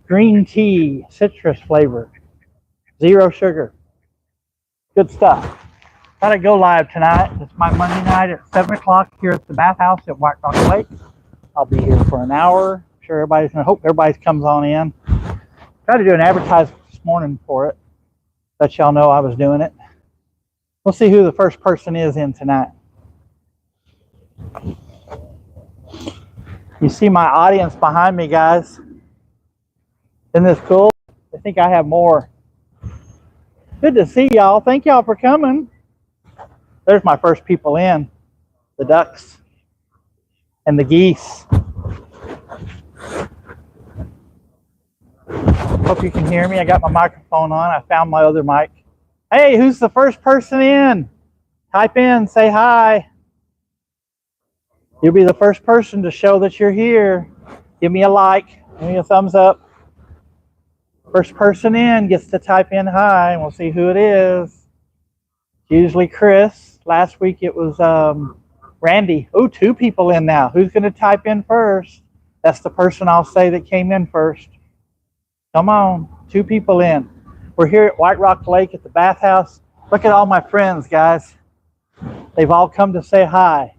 Green tea, citrus flavor, 0 sugar. Good stuff. Gotta go live tonight. It's my Monday night at 7 o'clock here at the bathhouse at White Rock Lake. I'll be here for an hour. I'm sure everybody's gonna hope everybody comes on in. Tried to do an advertisement this morning for it. Let y'all know I was doing it. We'll see who the first person is in tonight. You see my audience behind me, guys. Isn't this cool? I think I have more. Good to see y'all. Thank y'all for coming. There's my first people in. The ducks and the geese. Hope you can hear me. I got my microphone on. I found my other mic. Hey, who's the first person in? Type in, say hi. You'll be the first person to show that you're here. Give me a like, give me a thumbs up. First person in gets to type in hi, and we'll see who it is. It's usually Chris. Last week it was Randy. Oh, 2 people in now. Who's going to type in first? That's the person I'll say that came in first. Come on, 2 people in. We're here at White Rock Lake at the bathhouse. Look at all my friends, guys. They've all come to say hi.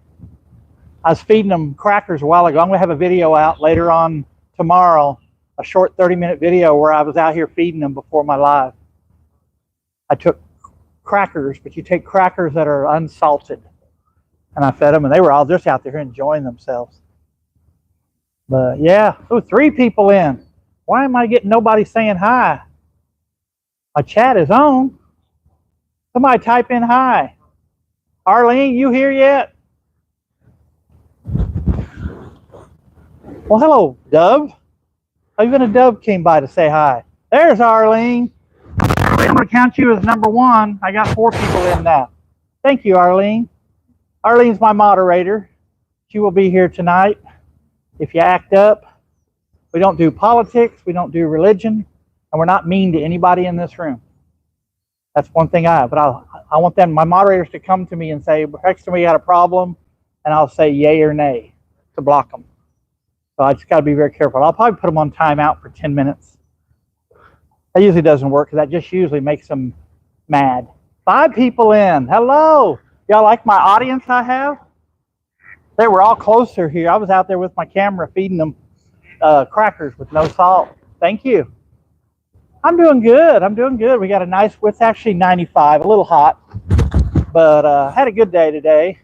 I was feeding them crackers a while ago. I'm going to have a video out later on tomorrow, a short 30-minute video where I was out here feeding them before my live. I took crackers, but you take crackers that are unsalted, and I fed them, and they were all just out there enjoying themselves. But yeah, 3 people in. Why am I getting nobody saying hi? My chat is on. Somebody type in hi. Arlene, you here yet? Well, hello, Dove. Even a dove came by to say hi. There's Arlene. I'm going to count you as number 1. I got 4 people in now. Thank you, Arlene. Arlene's my moderator. She will be here tonight. If you act up, we don't do politics, we don't do religion, and we're not mean to anybody in this room. That's one thing I have. But I want them, my moderators, to come to me and say, Brexton, we got a problem, and I'll say yay or nay to block them. So I just got to be very careful. I'll probably put them on timeout for 10 minutes. That usually doesn't work because that just usually makes them mad. 5 people in. Hello. Y'all like my audience I have? They were all closer here. I was out there with my camera feeding them crackers with no salt. Thank you. I'm doing good. I'm doing good. We got a nice, it's actually 95, a little hot, but had a good day today.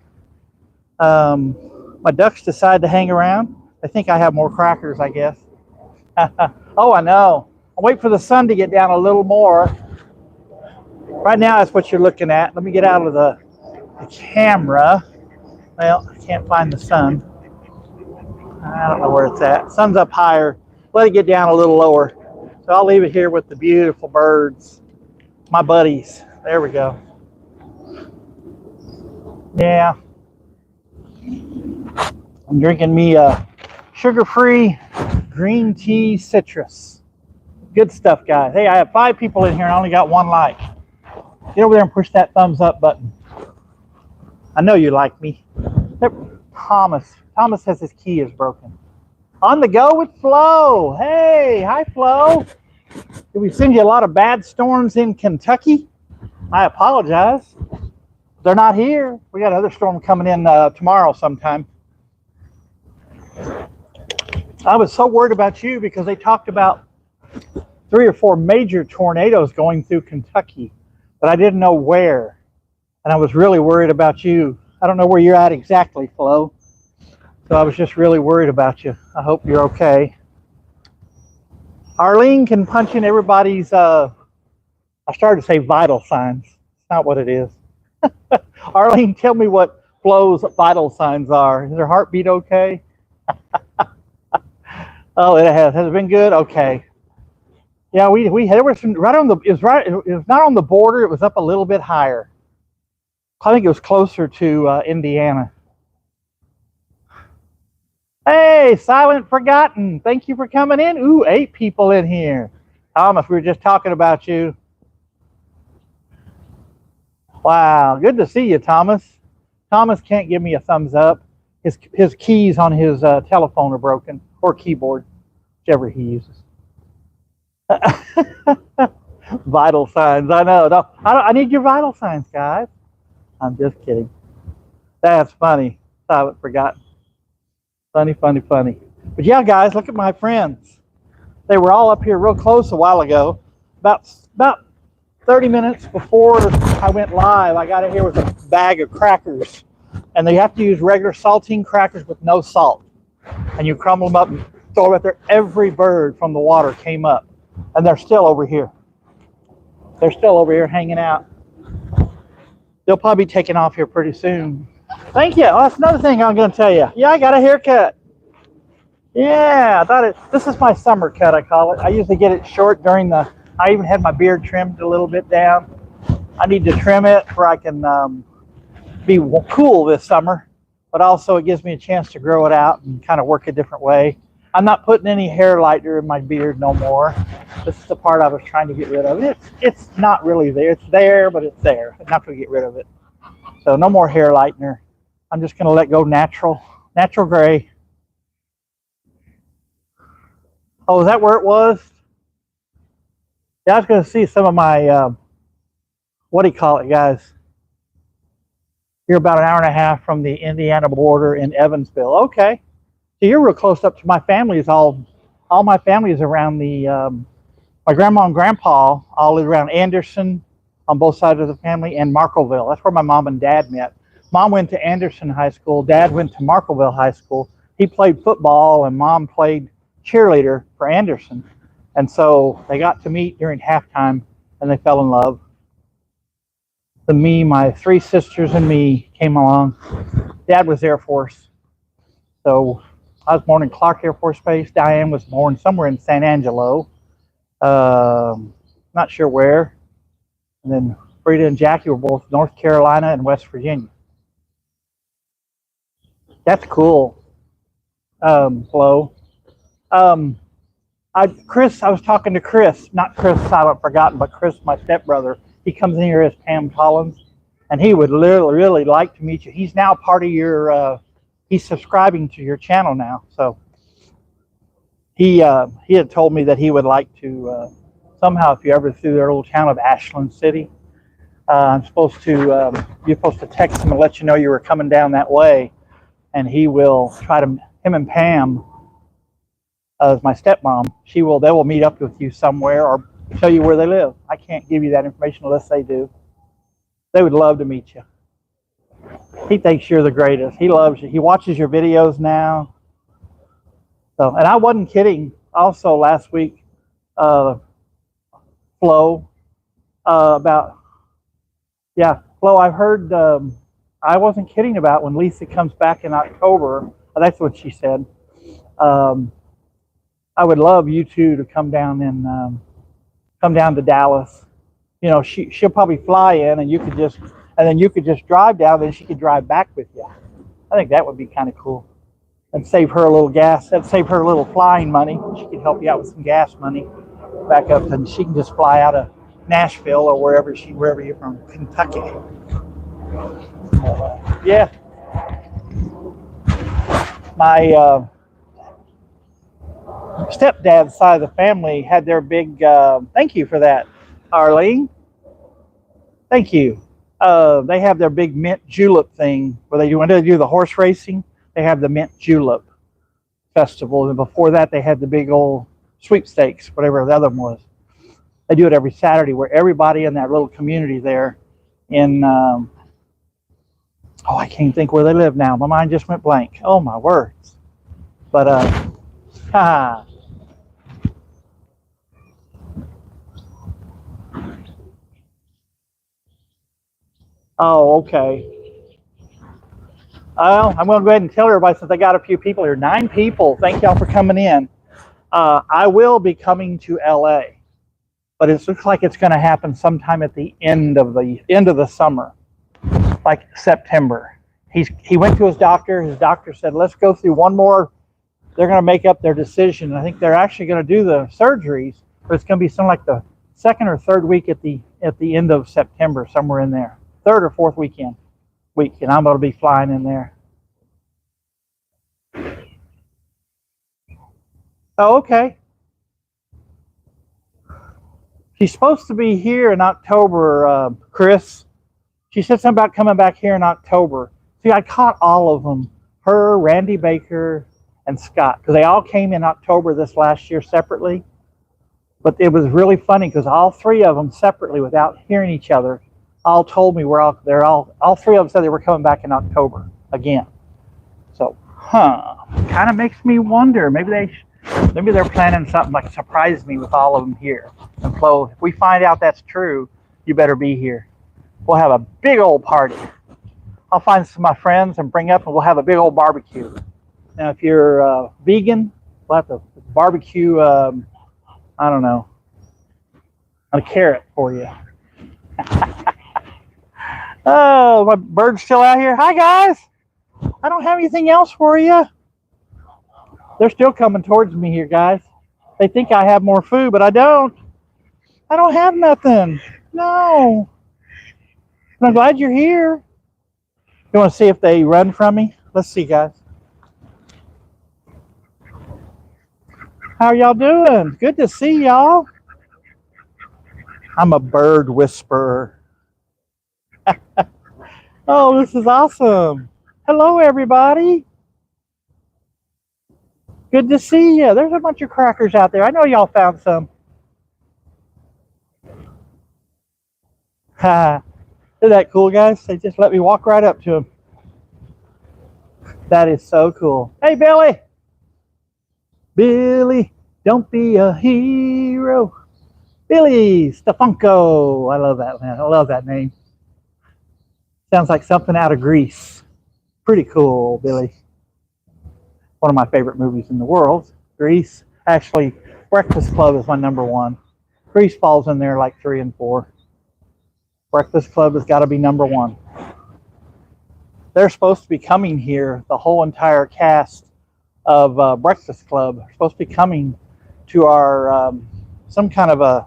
My ducks decided to hang around. I think I have more crackers, I guess. Oh, I know. I'll wait for the sun to get down a little more. Right now, that's what you're looking at. Let me get out of the camera. Well, I can't find the sun. I don't know where it's at. Sun's up higher. Let it get down a little lower. So I'll leave it here with the beautiful birds. My buddies. There we go. Yeah. I'm drinking me a sugar-free green tea citrus. Good stuff, guys. Hey, I have 5 people in here and I only got 1 like. Get over there and push that thumbs up button. I know you like me. Thomas says his key is broken. On the go with Flo. Hey, hi, Flo. Did we send you a lot of bad storms in Kentucky? I apologize. They're not here. We got another storm coming in tomorrow sometime. I was so worried about you because they talked about 3 or 4 major tornadoes going through Kentucky, but I didn't know where. And I was really worried about you. I don't know where you're at exactly, Flo. So I was just really worried about you. I hope you're okay. Arlene can punch in everybody's, I started to say vital signs. It's not what it is. Arlene, tell me what Flo's vital signs are. Is her heartbeat okay? Oh, it has. Has it been good? Okay. Yeah, there was some right on the. It was not on the border. It was up a little bit higher. I think it was closer to Indiana. Hey, Silent Forgotten. Thank you for coming in. Ooh, 8 people in here. Thomas, we were just talking about you. Wow, good to see you, Thomas. Thomas can't give me a thumbs up. His keys on his telephone are broken, or keyboard, whichever he uses. Vital signs. I know. No, I need your vital signs, guys. I'm just kidding. That's funny. I haven't forgotten. Funny, funny, funny. But yeah, guys, look at my friends. They were all up here real close a while ago. About 30 minutes before I went live, I got in here with a bag of crackers. And they have to use regular saltine crackers with no salt. And you crumble them up and throw them out there. Every bird from the water came up. And they're still over here. They're still over here hanging out. They'll probably be taking off here pretty soon. Thank you. Oh, that's another thing I'm going to tell you. Yeah, I got a haircut. Yeah, this is my summer cut, I call it. I usually get it short during I even had my beard trimmed a little bit down. I need to trim it where I can be cool this summer, but also it gives me a chance to grow it out and kind of work a different way. I'm not putting any hair lightener in my beard no more. This is the part I was trying to get rid of. It's not really there. It's there, but it's there. I'm not going to get rid of it. So no more hair lightener. I'm just going to let go natural gray. Oh, is that where it was? Yeah, I was going to see some of my, what do you call it, guys? You're about an hour and a half from the Indiana border in Evansville. Okay. So you're real close up to my family. All my family is around my grandma and grandpa all live around Anderson on both sides of the family and Marklettville. That's where my mom and dad met. Mom went to Anderson High School. Dad went to Marklettville High School. He played football and mom played cheerleader for Anderson. And so they got to meet during halftime and they fell in love. My 3 sisters and me came along. Dad was Air Force. So I was born in Clark Air Force Base. Diane was born somewhere in San Angelo. Not sure where. And then Frida and Jackie were both North Carolina and West Virginia. That's cool. Flo. Chris, I was talking to Chris, not Chris Silent Forgotten, but Chris, my stepbrother. He comes in here as Pam Collins, and he would really like to meet you. He's now part of your, he's subscribing to your channel now. So he had told me that he would like to, somehow, if you ever through their little town of Ashland City, you're supposed to text him and let you know you were coming down that way, and he will him and Pam, as my stepmom, they will meet up with you somewhere or tell you where they live. I can't give you that information unless they do. They would love to meet you. He thinks you're the greatest. He loves you. He watches your videos now. So, and I wasn't kidding. Also last week, Flo, Flo, I've heard, I wasn't kidding about when Lisa comes back in October. That's what she said. I would love you two to come down to Dallas. You know, she'll probably fly in, and then you could just drive down. Then she could drive back with you. I think that would be kind of cool, and save her a little gas. That'd save her a little flying money. She could help you out with some gas money back up, and she can just fly out of Nashville or wherever you're from, Kentucky. Yeah, my stepdad's side of the family had their big, thank you for that, Arlene. Thank you. They have their big mint julep thing where when they do the horse racing, they have the mint julep festival. And before that, they had the big old sweepstakes, whatever the other one was. They do it every Saturday where everybody in that little community there in, I can't think where they live now. My mind just went blank. Oh, my words. But, oh, okay. Well, I'm going to go ahead and tell everybody since I got a few people here. 9 people. Thank y'all for coming in. I will be coming to LA, but it looks like it's going to happen sometime at the end of the summer, like September. He went to his doctor. His doctor said, let's go through one more. They're going to make up their decision. I think they're actually going to do the surgeries, but it's going to be something like the 2nd or 3rd week at the end of September, somewhere in there. 3rd or 4th week, and I'm going to be flying in there. Oh, okay. She's supposed to be here in October, Chris. She said something about coming back here in October. See, I caught all of them. Her, Randy Baker, and Scott. Because they all came in October this last year separately. But it was really funny because all three of them separately, without hearing each other, all told me all three of them said they were coming back in October again. So, kind of makes me wonder. Maybe they're planning something like surprise me with all of them here. And Flo, if we find out that's true, you better be here. We'll have a big old party. I'll find some of my friends and bring up, and we'll have a big old barbecue. Now, if you're vegan, we'll have to barbecue. I don't know, a carrot for you. Oh, my bird's still out here. Hi, guys. I don't have anything else for you. They're still coming towards me here, guys. They think I have more food, but I don't. I don't have nothing. No. But I'm glad you're here. You want to see if they run from me? Let's see, guys. How y'all doing? Good to see y'all. I'm a bird whisperer. Oh, this is awesome. Hello, everybody. Good to see you. There's a bunch of crackers out there. I know y'all found some. Ha. Isn't that cool, guys? They just let me walk right up to them. That is so cool. Hey, Billy. Billy, don't be a hero. Billy Stefanko. I love that, man. I love that name. Sounds like something out of Greece. Pretty cool, Billy. One of my favorite movies in the world. Grease. Actually, Breakfast Club is my number one. Grease falls in there like 3 and 4. Breakfast Club has got to be number one. They're supposed to be coming here, the whole entire cast of Breakfast Club. They're supposed to be coming to our, some kind of a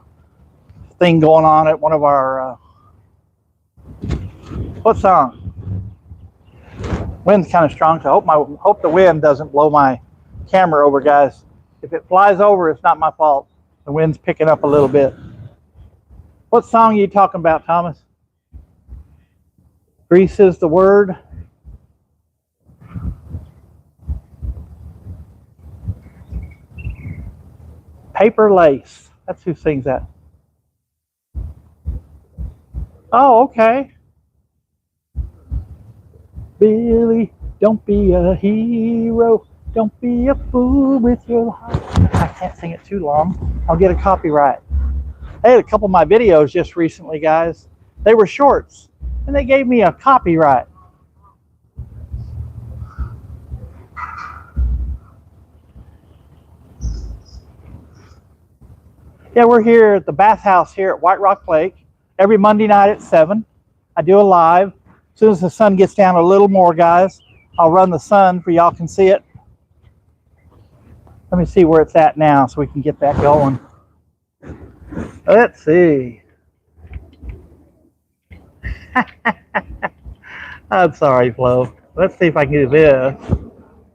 thing going on at one of our, what song? Wind's kind of strong, so I hope the wind doesn't blow my camera over, guys. If it flies over, it's not my fault. The wind's picking up a little bit. What song are you talking about, Thomas? Grease is the word. Paper Lace. That's who sings that. Oh, okay. Billy, don't be a hero. Don't be a fool with your heart. I can't sing it too long. I'll get a copyright. I had a couple of my videos just recently, guys. They were shorts, and they gave me a copyright. Yeah, we're here at the bathhouse here at White Rock Lake every Monday night at 7. I do a live. As soon as the sun gets down a little more, guys, I'll run the sun for y'all can see it. Let me see where it's at now so we can get that going. Let's see. I'm sorry, Flo. Let's see if I can do this.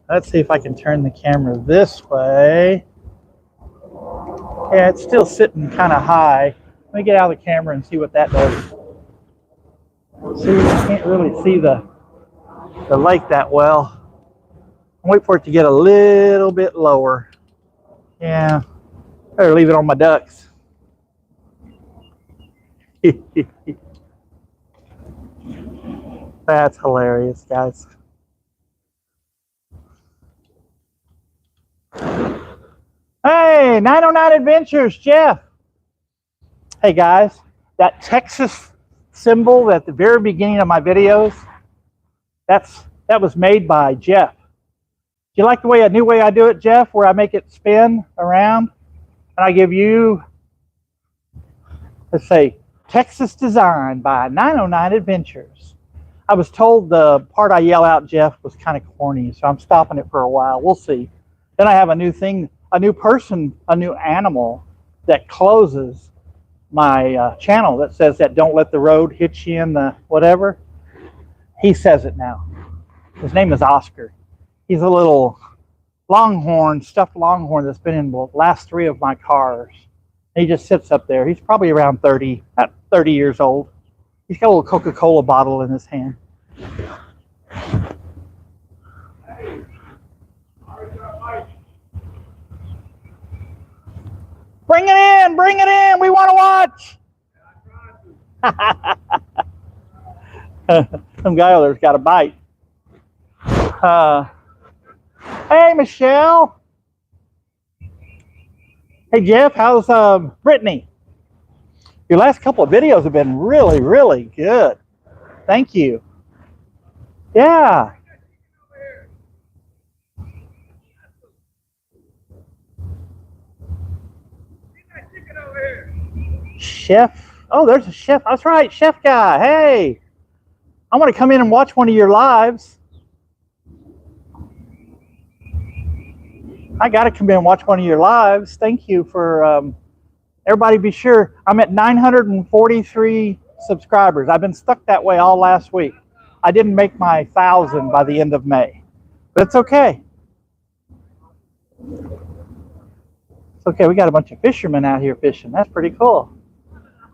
Let's see if I can turn the camera this way. Yeah, it's still sitting kind of high. Let me get out of the camera and see what that does. See, you can't really see the lake that well. Wait for it to get a little bit lower. Yeah, better leave it on my ducks. That's hilarious, guys. Hey, 909 Adventures, Jeff. Hey, guys, that Texas symbol at the very beginning of my videos, that was made by Jeff. Do you like the new way I do it, Jeff, where I make it spin around and I give you, let's say, Texas design by 909 Adventures. I was told the part I yell out, Jeff, was kind of corny, so I'm stopping it for a while. We'll see. Then I have a new thing, a new person, a new animal that closes my channel that says that don't let the road hit you in the whatever. He says it now. His name is Oscar. He's a little longhorn, stuffed longhorn that's been in the last 3 of my cars. He just sits up there. He's probably around 30, about 30 years old. He's got a little Coca-Cola bottle in his hand. Bring it in, bring it in. We want to watch. Some guy over there's got a bite. Hey, Michelle. Hey, Jeff, how's Brittany? Your last couple of videos have been really, really good. Thank you. Yeah. Chef. Oh, there's a chef. That's right, chef guy. Hey, I want to come in and watch one of your lives. I got to come in and watch one of your lives. Thank you for everybody. Be sure I'm at 943 subscribers. I've been stuck that way all last week. I didn't make my 1,000 by the end of May, but it's okay. It's okay. We got a bunch of fishermen out here fishing. That's pretty cool.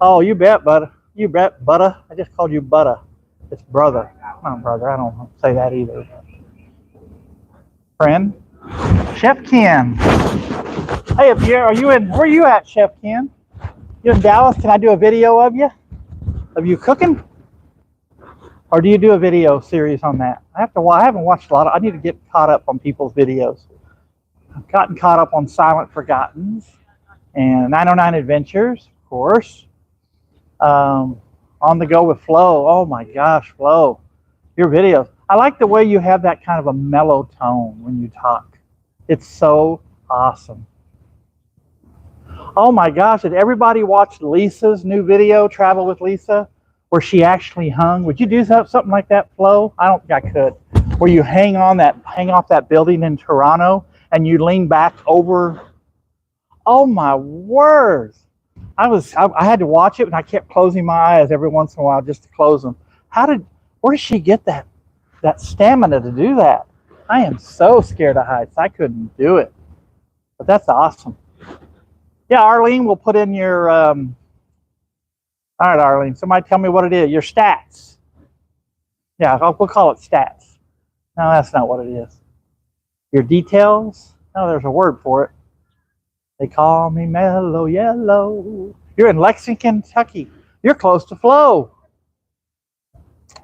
Oh, you bet, Butta. You bet, Butta. I just called you Butta. It's brother. Come on, brother. I don't say that either. Friend. Chef Ken. Hey, are you in? Where are you at, Chef Ken? You in Dallas? Can I do a video of you? Of you cooking? Or do you do a video series on that? I haven't watched a lot. I need to get caught up on people's videos. I've gotten caught up on Silent Forgottens and 909 Adventures, of course. On the Go with Flo. Oh my gosh, Flo. Your videos. I like the way you have that kind of a mellow tone when you talk. It's so awesome. Oh my gosh, did everybody watch Lisa's new video, Travel with Lisa, where she actually hung? Would you do something like that, Flo? I don't think I could. Where you hang off that building in Toronto and you lean back over. Oh my word. I had to watch it and I kept closing my eyes every once in a while just to close them. Where did she get that stamina to do that? I am so scared of heights. I couldn't do it. But that's awesome. Yeah, Arlene, we'll put in your, all right, Arlene, somebody tell me what it is. Your stats. Yeah, we'll call it stats. No, that's not what it is. Your details. No, there's a word for it. They call me Mellow Yellow. You're in Lexington, Kentucky. You're close to Flo.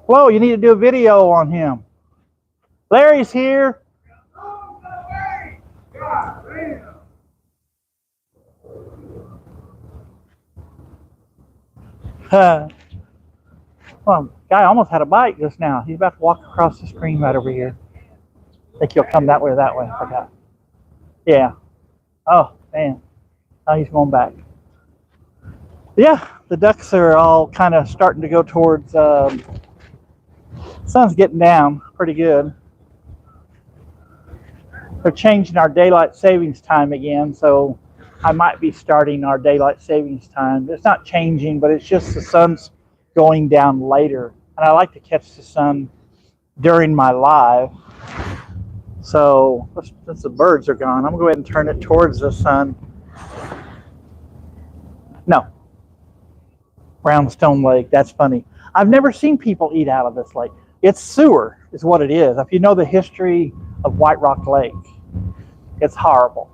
Flo, you need to do a video on him. Larry's here. Well, guy almost had a bite just now. He's about to walk across the screen right over here. I think he'll come that way or that way. I forgot. Yeah. Oh, man. Now he's going back. Yeah, the ducks are all kind of starting to go towards, sun's getting down pretty good. They're changing our daylight savings time again, so I might be starting our daylight savings time. It's not changing, but it's just the sun's going down later. And I like to catch the sun during my live. So since the birds are gone, I'm going to go ahead and turn it towards the sun. No. Brownstone Lake, that's funny. I've never seen people eat out of this lake. It's sewer is what it is. If you know the history of White Rock Lake, it's horrible.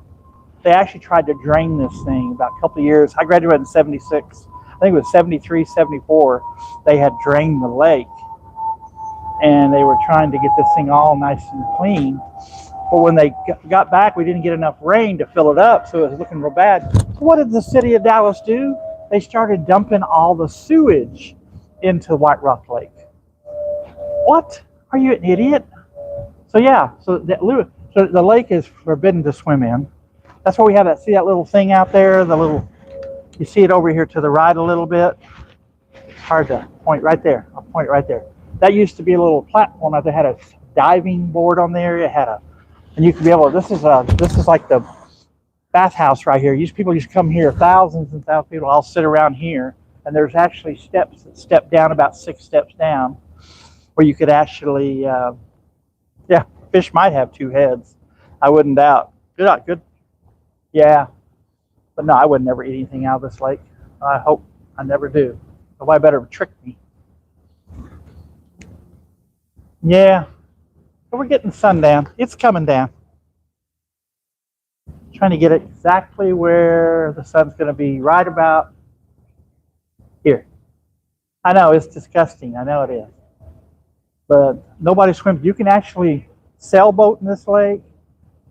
They actually tried to drain this thing about a couple of years. I graduated in 76. I think it was 73, 74. They had drained the lake. And they were trying to get this thing all nice and clean. But when they got back, we didn't get enough rain to fill it up, so it was looking real bad. So what did the city of Dallas do? They started dumping all the sewage into White Rock Lake. What? Are you an idiot? So yeah, so the lake is forbidden to swim in. That's why we have that, see that little thing out there, you see it over here to the right a little bit? It's hard to point right there. I'll point it right there. That used to be a little platform out there. Had a diving board on there. It had and you could be able to, this is like the bathhouse right here. People used to come here, thousands and thousands of people all sit around here. And there's actually steps that step down about 6 steps down where you could actually, yeah, fish might have 2 heads. I wouldn't doubt. Good. Yeah. But no, I would never eat anything out of this lake. I hope I never do. Nobody better trick me. Yeah, but we're getting sundown. It's coming down. Trying to get it exactly where the sun's going to be, right about here. I know, it's disgusting. I know it is. But nobody swims. You can actually sailboat in this lake.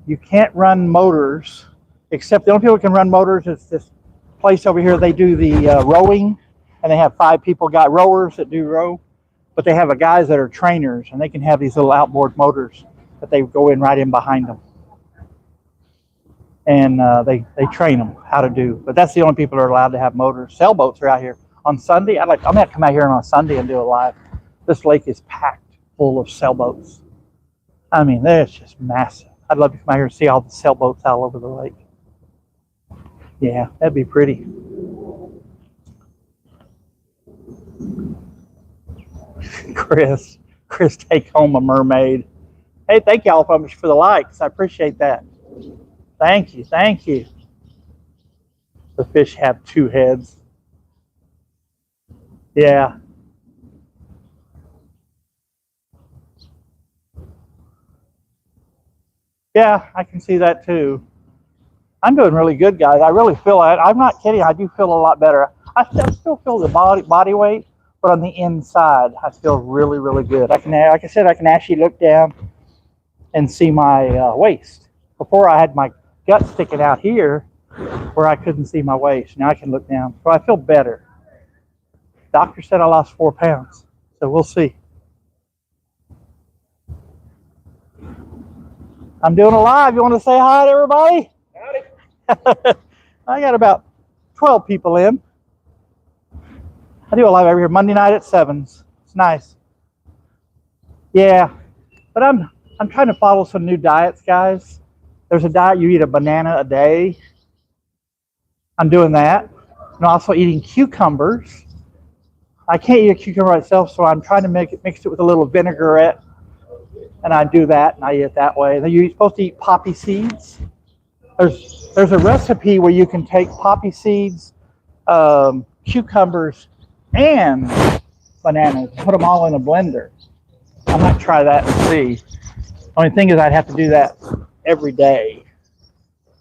You can't run motors, except the only people who can run motors is this place over here. They do the rowing, and they have 5 people, got rowers that do row, but they have guys that are trainers, and they can have these little outboard motors that they go in right in behind them. And they train them how to do. But that's the only people that are allowed to have motors. Sailboats are out here. On Sunday, I'm going to have to come out here on Sunday and do it live. This lake is packed full of sailboats. I mean, it's just massive. I'd love to come out here and see all the sailboats all over the lake. Yeah, that'd be pretty. Chris, take home a mermaid. Hey, thank y'all for the likes. I appreciate that. Thank you, thank you. The fish have 2 heads. Yeah. Yeah, I can see that too. I'm doing really good, guys. I really feel it. I'm not kidding. I do feel a lot better. I still feel the body weight, but on the inside, I feel really, really good. I can, like I said, I can actually look down and see my waist. Before I had my gut sticking out here where I couldn't see my waist. Now I can look down. So I feel better. Doctor said I lost 4 pounds. So we'll see. I'm doing a live. You want to say hi to everybody? Howdy. I got about 12 people in. I do a live over here Monday night at 7s. It's nice. Yeah, but I'm trying to follow some new diets, guys. There's a diet you eat a banana a day. I'm doing that. I'm also eating cucumbers. I can't eat a cucumber myself, so I'm trying to mix it with a little vinaigrette. And I do that, and I eat it that way. Then you're supposed to eat poppy seeds. There's a recipe where you can take poppy seeds, cucumbers, and bananas, put them all in a blender. I might try that and see. Only thing is I'd have to do that every day.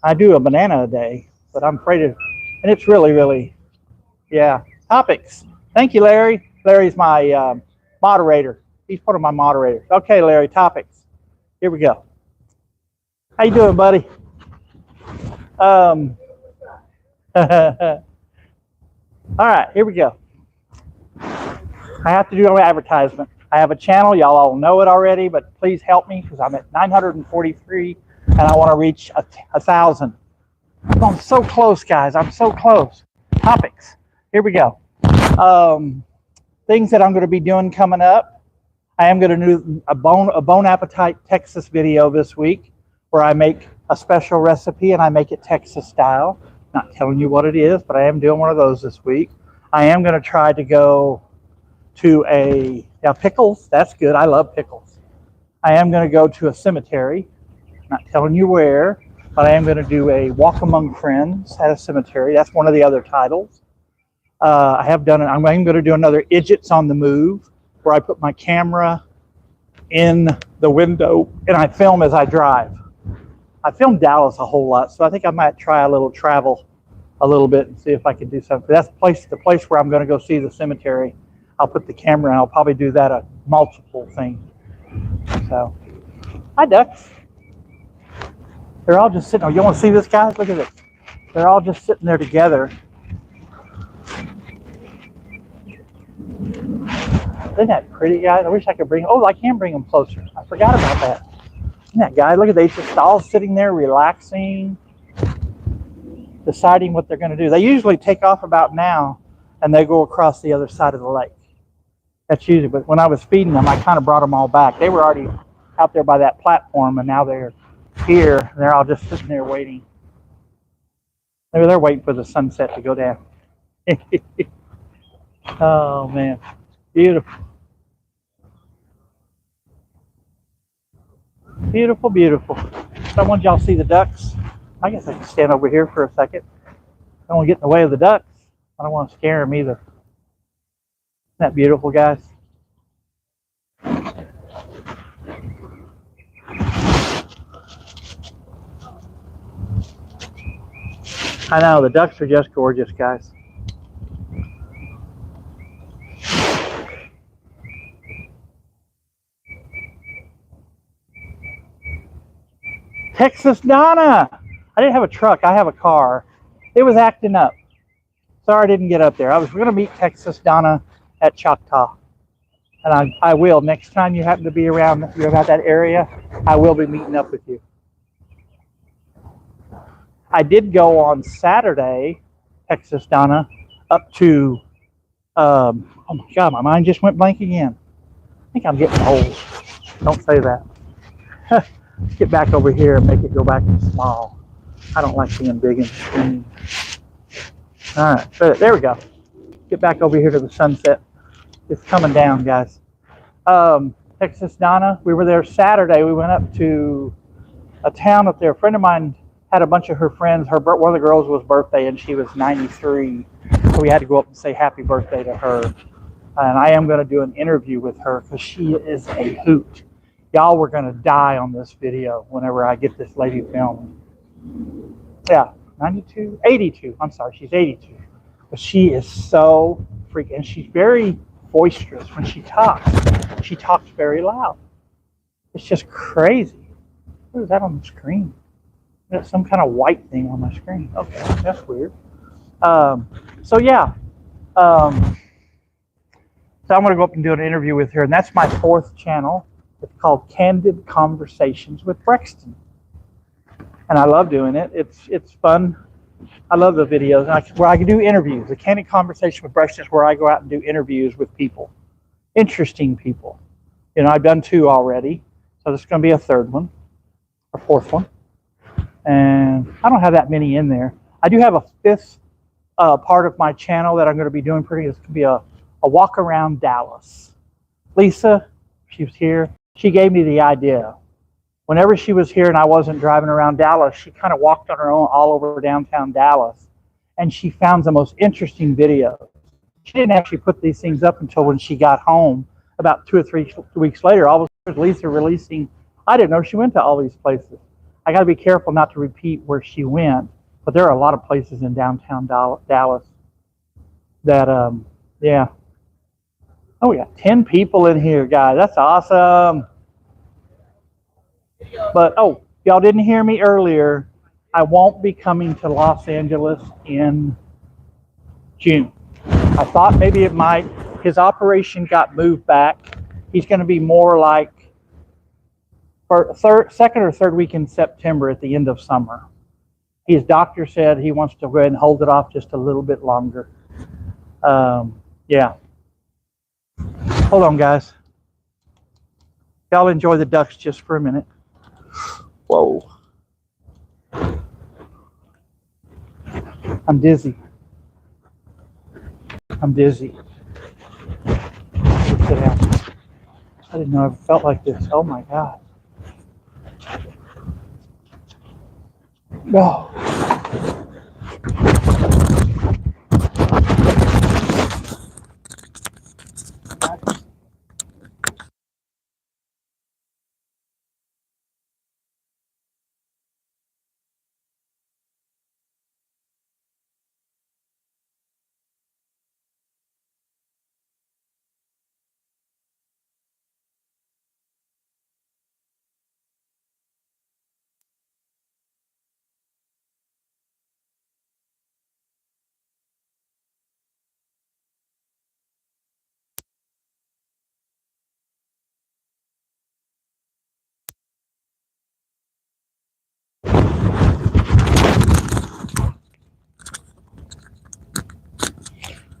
I do a banana a day, but I'm afraid of, and it's really, really, yeah. Topics. Thank you, Larry. Larry's my moderator. He's part of my moderators. Okay, Larry, topics. Here we go. How you doing, buddy? All right, here we go. I have to do an advertisement. I have a channel. Y'all all know it already, but please help me because I'm at 943 and I want to reach 1,000. I'm so close, guys. I'm so close. Topics. Here we go. Things that I'm going to be doing coming up. I am going to do a bone appetite Texas video this week where I make a special recipe and I make it Texas style. Not telling you what it is, but I am doing one of those this week. I am going to try to go to pickles. That's good. I love pickles. I am going to go to a cemetery. Not telling you where, but I am going to do a walk among friends at a cemetery. That's one of the other titles. I have done it. I'm going to do another Idiots on the Move, where I put my camera in the window and I film as I drive. I filmed Dallas a whole lot, so I think I might try a little travel a little bit and see if I can do something. That's the place where I'm going to go see the cemetery. I'll put the camera in. I'll probably do that a multiple thing. So, hi, ducks. They're all just sitting. Oh, you want to see this, guys? Look at this. They're all just sitting there together. Isn't that pretty, guys? I wish I could bring. Oh, I can bring them closer. I forgot about that. Isn't that guy? Look at they just all sitting there, relaxing, deciding what they're going to do. They usually take off about now, and they go across the other side of the lake. That's usually. But when I was feeding them, I kind of brought them all back. They were already out there by that platform, and now they're here. And they're all just sitting there waiting. Maybe they're waiting for the sunset to go down. Oh man, beautiful. Beautiful, beautiful. So I want y'all to see the ducks. I guess I can stand over here for a second. I don't want to get in the way of the ducks. I don't want to scare them either. Isn't that beautiful, guys? I know, the ducks are just gorgeous, guys. Texas Donna! I didn't have a truck, I have a car. It was acting up. Sorry I didn't get up there. I was going to meet Texas Donna at Choctaw. And I will. Next time you happen to be around, if you're about that area, I will be meeting up with you. I did go on Saturday, Texas Donna, up to, oh my God, my mind just went blank again. I think I'm getting old. Don't say that. Let's get back over here and make it go back to small. I don't like being big and screen. All right, so there we go. Get back over here to the sunset. It's coming down, guys. Texas Donna, we were there Saturday. We went up to a town up there. A friend of mine had a bunch of her friends. One of the girls was birthday, and she was 93. So we had to go up and say happy birthday to her. And I am going to do an interview with her because she is a hoot. Y'all were going to die on this video whenever I get this lady filmed. Yeah, 92, 82. I'm sorry, she's 82. But she is so freaking, and she's very boisterous when she talks. She talks very loud. It's just crazy. What is that on the screen? There's some kind of white thing on my screen. Okay, that's weird. So yeah. So I'm going to go up and do an interview with her, and that's my 4th channel. It's called Candid Conversations with BREXTON. And I love doing it. It's fun. I love the videos where I can do interviews. The Candid Conversation with BREXTON is where I go out and do interviews with people. Interesting people. You know, I've done 2 already. So this is going to be a 3rd one, or 4th one. And I don't have that many in there. I do have a 5th part of my channel that I'm going to be doing pretty. It's going to be a walk around Dallas. Lisa, she was here. She gave me the idea. Whenever she was here and I wasn't driving around Dallas, she kind of walked on her own all over downtown Dallas. And she found the most interesting videos. She didn't actually put these things up until when she got home. About 2 or 3 weeks later, all of a sudden Lisa releasing, I didn't know she went to all these places. I got to be careful not to repeat where she went. But there are a lot of places in downtown Dallas that, yeah. Oh, we got 10 people in here, guys. That's awesome. But, oh, y'all didn't hear me earlier. I won't be coming to Los Angeles in June. I thought maybe it might. His operation got moved back. He's going to be more like for second or third week in September at the end of summer. His doctor said he wants to go ahead and hold it off just a little bit longer. Yeah. Hold on, guys. Y'all enjoy the ducks just for a minute. Whoa. I'm dizzy. I'm dizzy. Sit down. I didn't know I felt like this. Oh my God. No.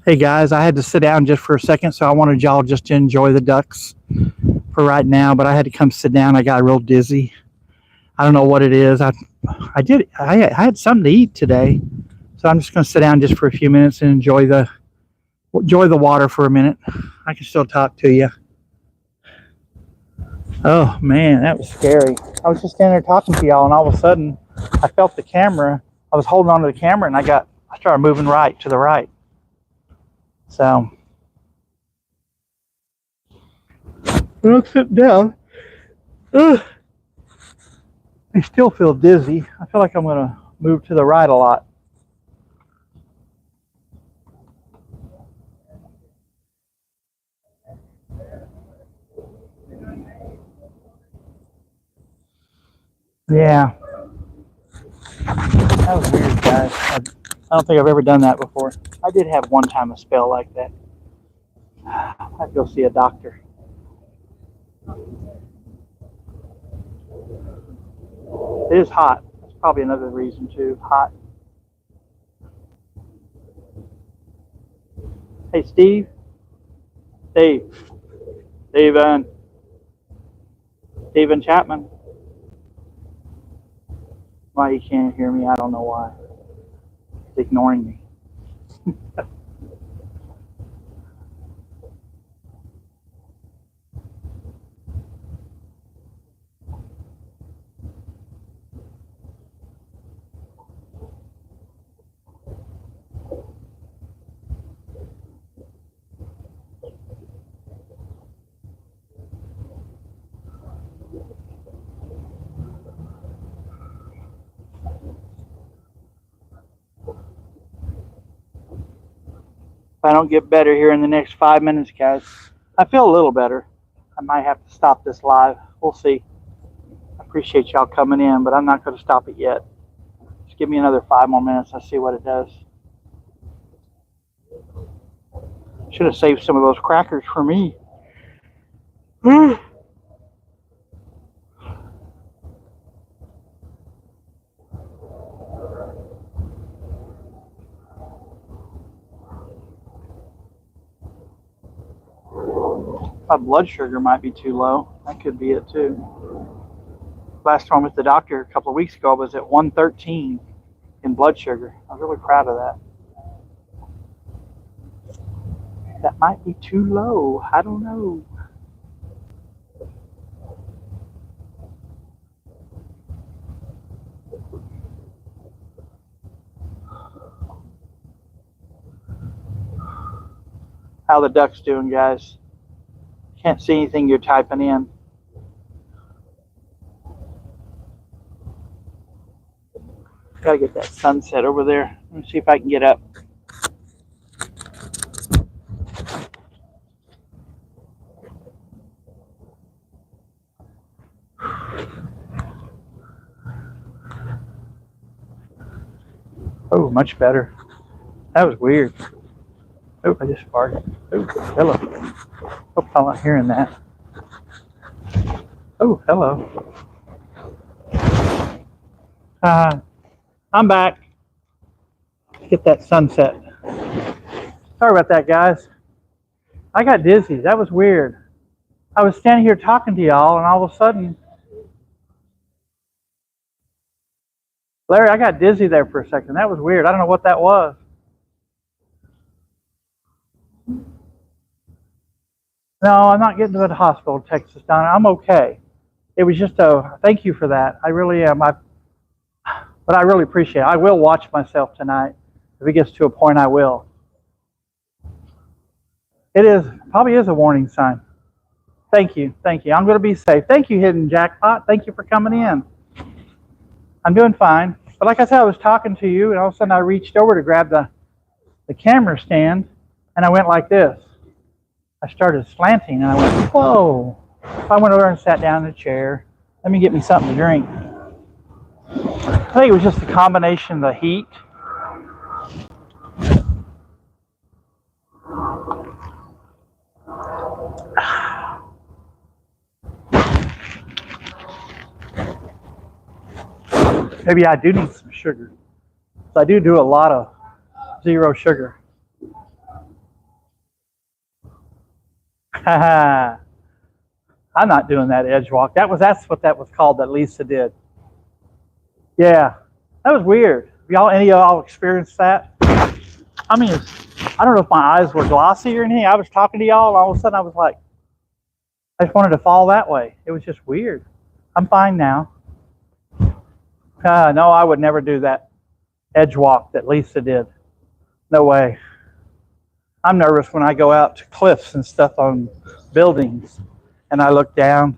Hey guys, I had to sit down just for a second, so I wanted y'all just to enjoy the ducks for right now, but I had to come sit down. I got real dizzy. I don't know what it is. I had something to eat today, so I'm just going to sit down just for a few minutes and enjoy the water for a minute. I can still talk to you. Oh man, that was scary. I was just standing there talking to y'all, and all of a sudden I felt the camera. I was holding on to the camera, and I I started moving right to the right. So when I'm sitting down, I still feel dizzy. I feel like I'm going to move to the right a lot. Yeah. That was weird, guys. I don't think I've ever done that before. I did have one time a spell like that. I'd go see a doctor. It is hot. That's probably another reason too. Hot. Hey, Steve. Steven Chapman. Why he can't hear me, I don't know why. He's ignoring me. If I don't get better here in the next 5 minutes, guys, I feel a little better. I might have to stop this live. We'll see. I appreciate y'all coming in, but I'm not going to stop it yet. Just give me another 5 more minutes. I'll see what it does. Should have saved some of those crackers for me. My blood sugar might be too low. That could be it too. Last time with the doctor a couple of weeks ago, I was at 113 in blood sugar. I was really proud of that. That might be too low. I don't know. How the ducks doing, guys? Can't see anything you're typing in. Gotta get that sunset over there. Let me see if I can get up. Oh, much better. That was weird. Oh, I just farted. Oh, hello. Hope I'm not hearing that. Oh, hello. I'm back. Get that sunset. Sorry about that, guys. I got dizzy. That was weird. I was standing here talking to y'all, and all of a sudden, Larry, I got dizzy there for a second. That was weird. I don't know what that was. No, I'm not getting to the hospital, Texas Donna. I'm okay. It was just a thank you for that. I really am. But I really appreciate it. I will watch myself tonight. If it gets to a point, I will. It is probably is a warning sign. Thank you. Thank you. I'm going to be safe. Thank you, Hidden Jackpot. Thank you for coming in. I'm doing fine. But like I said, I was talking to you, and all of a sudden I reached over to grab the camera stand, and I went like this. I started slanting, and I went, whoa. So I went over and sat down in a chair. Let me get me something to drink. I think it was just a combination of the heat. Maybe I do need some sugar. So I do a lot of zero sugar. I'm not doing that edge walk. That's what that was called that Lisa did. Yeah, that was weird. Any of y'all experienced that? I mean, I don't know if my eyes were glossy or anything. I was talking to y'all, and all of a sudden I was like, I just wanted to fall that way. It was just weird. I'm fine now. No, I would never do that edge walk that Lisa did. No way. I'm nervous when I go out to cliffs and stuff on buildings, and I look down,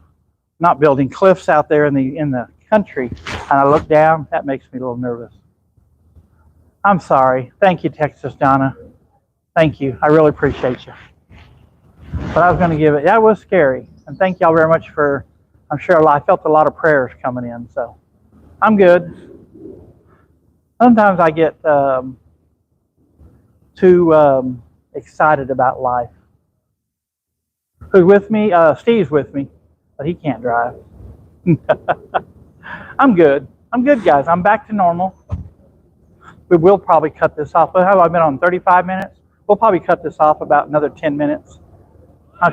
not building, cliffs out there in the country, and I look down. That makes me a little nervous. I'm sorry. Thank you, Texas Donna. Thank you. I really appreciate you. But I was going to give it. That was scary, and thank y'all very much for. I'm sure I felt a lot of prayers coming in, so I'm good. Sometimes I get too excited about life. Who's with me? Steve's with me, but he can't drive. I'm good. I'm good, guys. I'm back to normal. We will probably cut this off. How have I been on? 35 minutes? We'll probably cut this off about another 10 minutes. I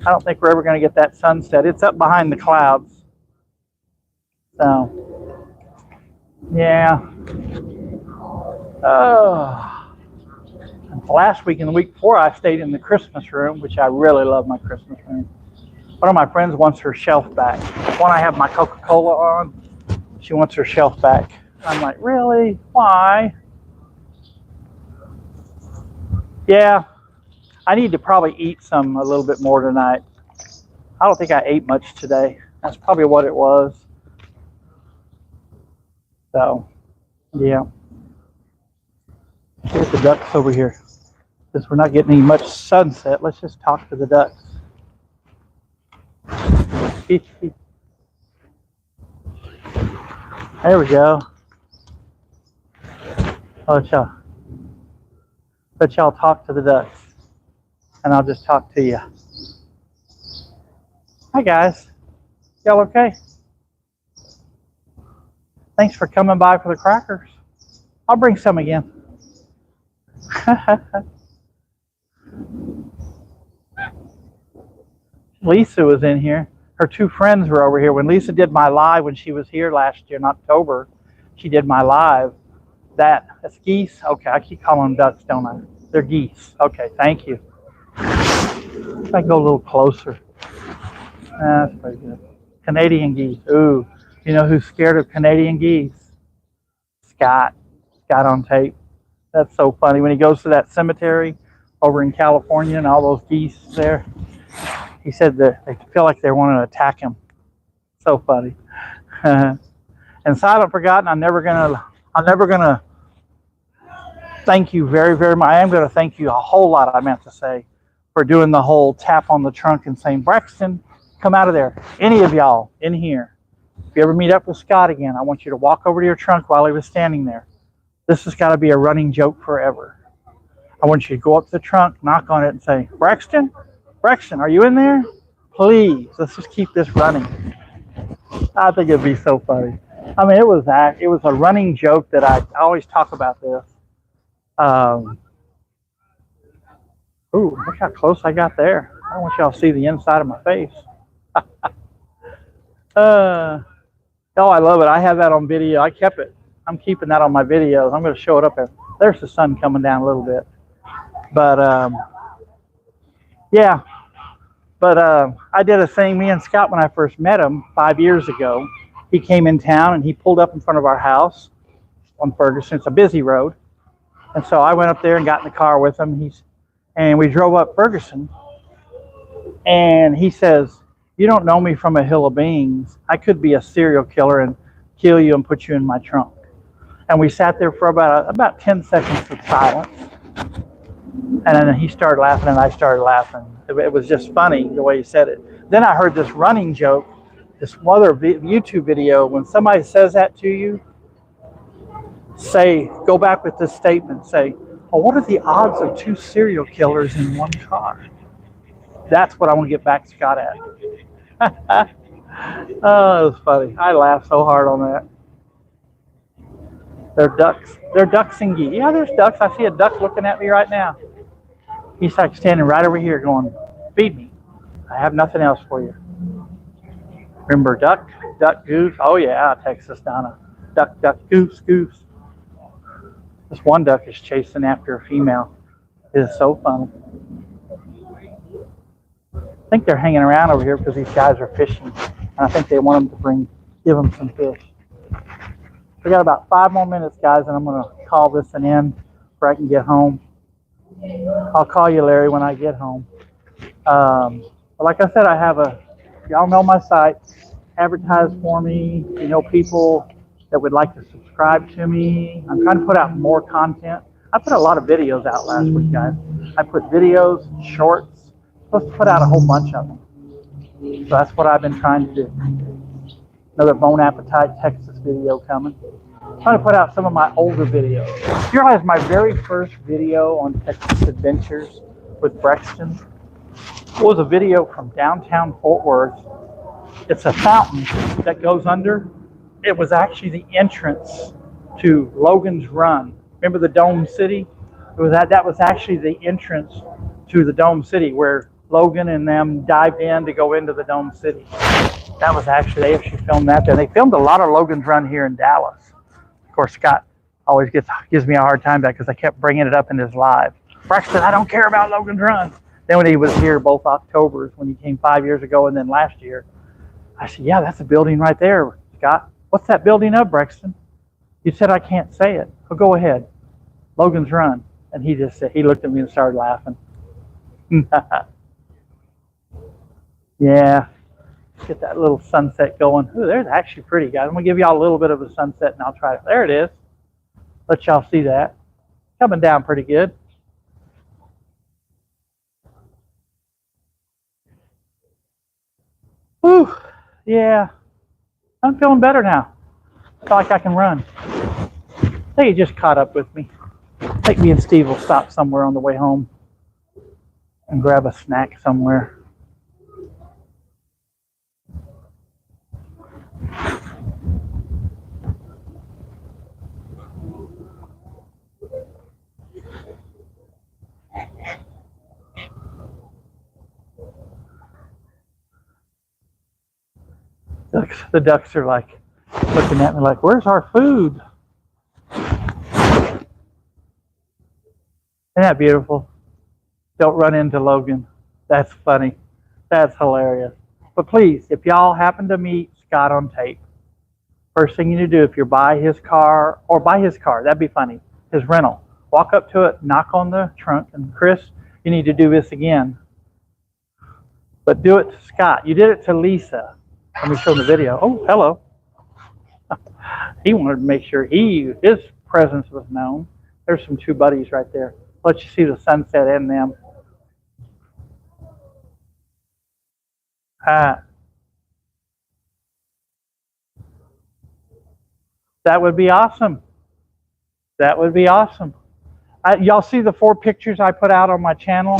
don't think we're ever going to get that sunset. It's up behind the clouds. So, yeah. Last week and the week before, I stayed in the Christmas room, which I really love my Christmas room. One of my friends wants her shelf back. When I have my Coca-Cola on, she wants her shelf back. I'm like, really? Why? Yeah, I need to probably eat a little bit more tonight. I don't think I ate much today. That's probably what it was. So, yeah. Here's the ducks over here. Since we're not getting any much sunset, let's just talk to the ducks. There we go. Let y'all talk to the ducks, and I'll just talk to you. Hi guys, y'all okay? Thanks for coming by for the crackers. I'll bring some again. Lisa was in here. Her two friends were over here. When Lisa did my live when she was here last year in October, she did my live. That's geese? Okay, I keep calling them ducks, don't I? They're geese. Okay, thank you. If I go a little closer. That's pretty good. Canadian geese. Ooh, you know who's scared of Canadian geese? Scott. Scott on tape. That's so funny. When he goes to that cemetery over in California and all those geese there, he said that they feel like they want to attack him. So funny. And Silent Forgotten, I'm never gonna thank you very, very much. I am gonna thank you a whole lot, I meant to say, for doing the whole tap on the trunk and saying, Brexton, come out of there. Any of y'all in here, if you ever meet up with Scott again, I want you to walk over to your trunk while he was standing there. This has got to be a running joke forever. I want you to go up to the trunk, knock on it, and say, Brexton, are you in there? Please, let's just keep this running. I think it'd be so funny. I mean, it was a running joke that I always talk about this. Ooh, look how close I got there. I don't want y'all to see the inside of my face. Oh, I love it. I have that on video. I kept it. I'm keeping that on my videos. I'm going to show it up there. There's the sun coming down a little bit. But, yeah. But I did a thing, me and Scott, when I first met him 5 years ago. He came in town and he pulled up in front of our house on Ferguson. It's a busy road. And so I went up there and got in the car with him. And we drove up Ferguson. And he says, you don't know me from a hill of beans. I could be a serial killer and kill you and put you in my trunk. And we sat there for about 10 seconds of silence. And then he started laughing and I started laughing. It was just funny the way he said it. Then I heard this running joke, this other YouTube video. When somebody says that to you, go back with this statement. Say, well, what are the odds of 2 serial killers in one car? That's what I want to get back Scott at. Oh, it was funny. I laughed so hard on that. They're ducks. They're ducks and geese. Yeah, there's ducks. I see a duck looking at me right now. He's like standing right over here going, feed me. I have nothing else for you. Remember duck, goose? Oh yeah, Texas Donna. Duck, goose. This one duck is chasing after a female. It is so funny. I think they're hanging around over here because these guys are fishing. And I think they want them to give them some fish. We got about 5 more minutes, guys, and I'm going to call this an end before I can get home. I'll call you, Larry, when I get home. But like I said, I have y'all know my site. Advertise for me. You know, people that would like to subscribe to me. I'm trying to put out more content. I put a lot of videos out last week, guys. I put videos, shorts. I'm supposed to put out a whole bunch of them. So that's what I've been trying to do. Another Bone Appetite Texas video coming. I'm trying to put out some of my older videos. You realize my very first video on Texas Adventures with BREXTON was a video from downtown Fort Worth. It's a fountain that goes under. It was actually the entrance to Logan's Run. Remember the Dome City? That was actually the entrance to the Dome City where Logan and them dived in to go into the Dome City. That was actually, they actually filmed that there. They filmed a lot of Logan's Run here in Dallas. Of course, Scott always gives me a hard time back because I kept bringing it up in his live. BREXTON, I don't care about Logan's Run. Then when he was here both Octobers, when he came 5 years ago and then last year, I said, yeah, that's a building right there, Scott. What's that building of, BREXTON? You said I can't say it. Well, go ahead. Logan's Run. And he just said, he looked at me and started laughing. Yeah. Get that little sunset going. Ooh, there's actually pretty, guys. I'm going to give y'all a little bit of a sunset and I'll try it. There it is. Let y'all see that. Coming down pretty good. Whew. Yeah. I'm feeling better now. I feel like I can run. I think it just caught up with me. I think me and Steve will stop somewhere on the way home and grab a snack somewhere. The ducks are like looking at me like, where's our food? Isn't that beautiful? Don't run into Logan. That's funny. That's hilarious. But please, if y'all happen to meet Scott on tape, first thing you need to do if you're by his car, or by his car, that'd be funny, his rental, walk up to it, knock on the trunk, and Chris, you need to do this again. But do it to Scott. You did it to Lisa. Let me show the video. Oh, hello. He wanted to make sure his presence was known. There's some two buddies right there. Let you see the sunset and them. That would be awesome. That would be awesome. Y'all see the 4 pictures I put out on my channel?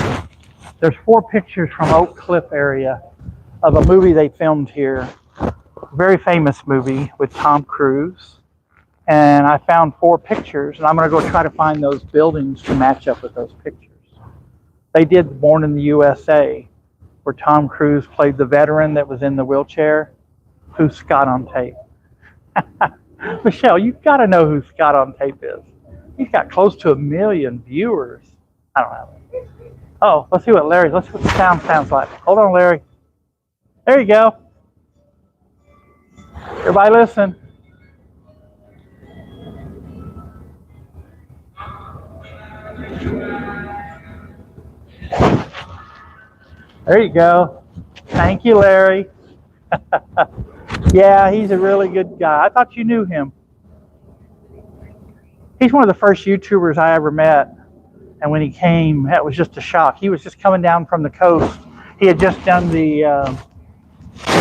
There's 4 pictures from Oak Cliff area of a movie they filmed here. Very famous movie with Tom Cruise. And I found 4 pictures, and I'm going to go try to find those buildings to match up with those pictures. They did Born in the USA, where Tom Cruise played the veteran that was in the wheelchair. Who's Scott on tape? Michelle, you've got to know who Scott on tape is. He's got close to 1 million viewers. I don't have it. Oh, let's see what the sound sounds like. Hold on, Larry. There you go. Everybody listen. There you go. Thank you, Larry. Yeah, he's a really good guy. I thought you knew him. He's one of the first YouTubers I ever met. And when he came, that was just a shock. He was just coming down from the coast. He had just done the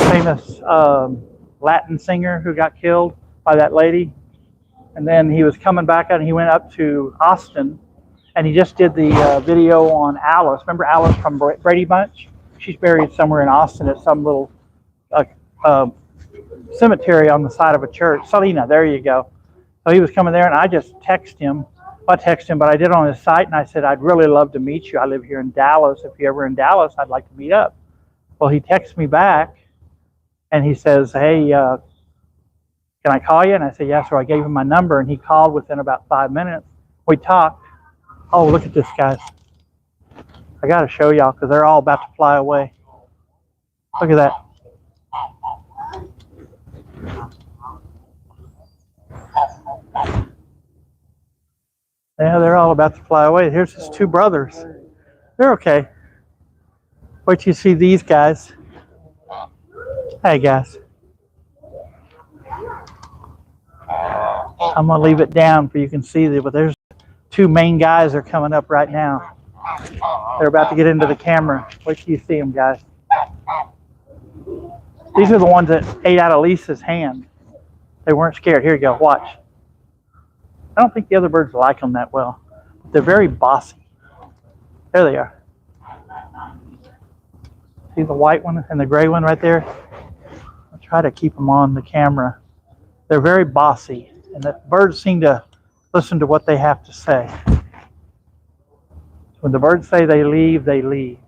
famous Latin singer who got killed by that lady. And then he was coming back out and he went up to Austin. And he just did the video on Alice. Remember Alice from Brady Bunch? She's buried somewhere in Austin at some little cemetery on the side of a church. Salina, there you go. So he was coming there, and I just texted him. Well, I texted him, but I did it on his site, and I said, I'd really love to meet you. I live here in Dallas. If you're ever in Dallas, I'd like to meet up. Well, he texts me back, and he says, hey, can I call you? And I said, yeah. So I gave him my number, and he called within about 5 minutes. We talked. Oh, look at this, guys. I got to show y'all because they're all about to fly away. Look at that. Yeah, they're all about to fly away. Here's his two brothers. They're okay. Wait till you see these guys. Hey, guys. I'm going to leave it down for you can see that, but there's two main guys that are coming up right now. They're about to get into the camera. Wait till you see them, guys. These are the ones that ate out of Lisa's hand. They weren't scared. Here you go. Watch. I don't think the other birds like them that well. But they're very bossy. There they are. See the white one and the gray one right there? I'll try to keep them on the camera. They're very bossy, and the birds seem to listen to what they have to say. When the birds say they leave, they leave.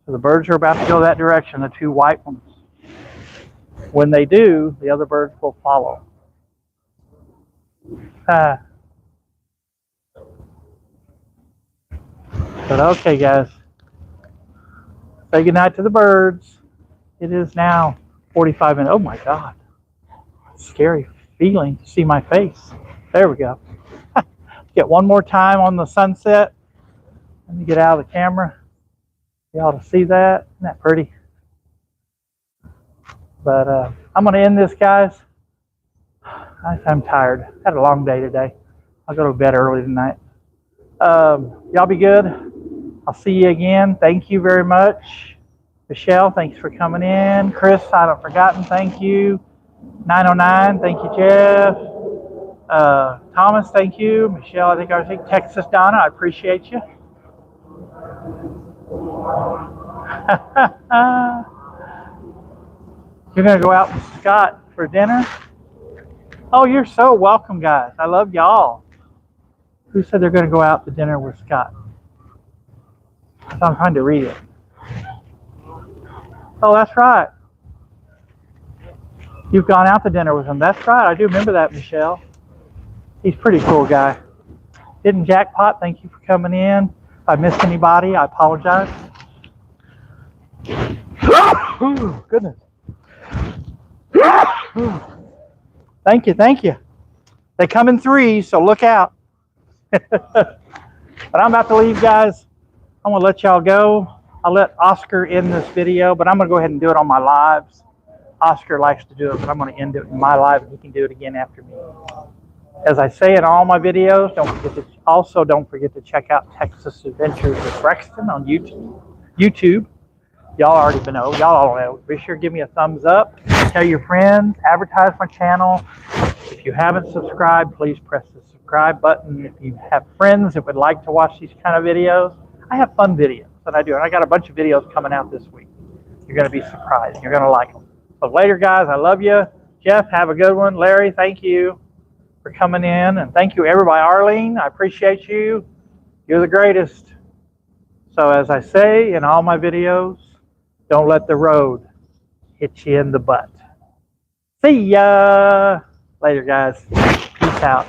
So the birds are about to go that direction, the two white ones. When they do, the other birds will follow. But okay, guys. Say goodnight to the birds. It is now 45 minutes. Oh my God. Scary feeling to see my face. There we go. Get one more time on the sunset. Let me get out of the camera. You ought to see that. Isn't that pretty? But I'm going to end this, guys. I'm tired. Had a long day today. I'll go to bed early tonight. Y'all be good. I'll see you again. Thank you very much. Michelle, thanks for coming in. Chris, I haven't forgotten. Thank you. 909, thank you, Jeff. Thomas, thank you. Michelle, I think I was thinking Texas Donna, I appreciate you. You're going to go out with Scott for dinner? Oh, you're so welcome, guys. I love y'all. Who said they're going to go out to dinner with Scott? So I'm trying to read it. Oh, that's right. You've gone out to dinner with him. That's right. I do remember that, Michelle. He's a pretty cool guy. Hidden Jackpot, thank you for coming in. If I missed anybody, I apologize. Ooh, goodness. Thank you, thank you. They come in threes, so look out. But I'm about to leave, guys. I'm going to let y'all go. I'll let Oscar end this video, but I'm going to go ahead and do it on my lives. Oscar likes to do it, but I'm going to end it in my live, and he can do it again after me. As I say in all my videos, don't forget to check out Texas Adventures with Brexton on YouTube. Y'all already know. Y'all all know. Be sure to give me a thumbs up. Tell your friends. Advertise my channel. If you haven't subscribed, please press the subscribe button. If you have friends that would like to watch these kind of videos, I have fun videos that I do. And I got a bunch of videos coming out this week. You're going to be surprised. You're going to like them. So later, guys. I love you. Jeff, have a good one. Larry, thank you for coming in. And thank you, everybody. Arlene, I appreciate you. You're the greatest. So as I say in all my videos, don't let the road hit you in the butt. See ya. Later, guys. Peace out.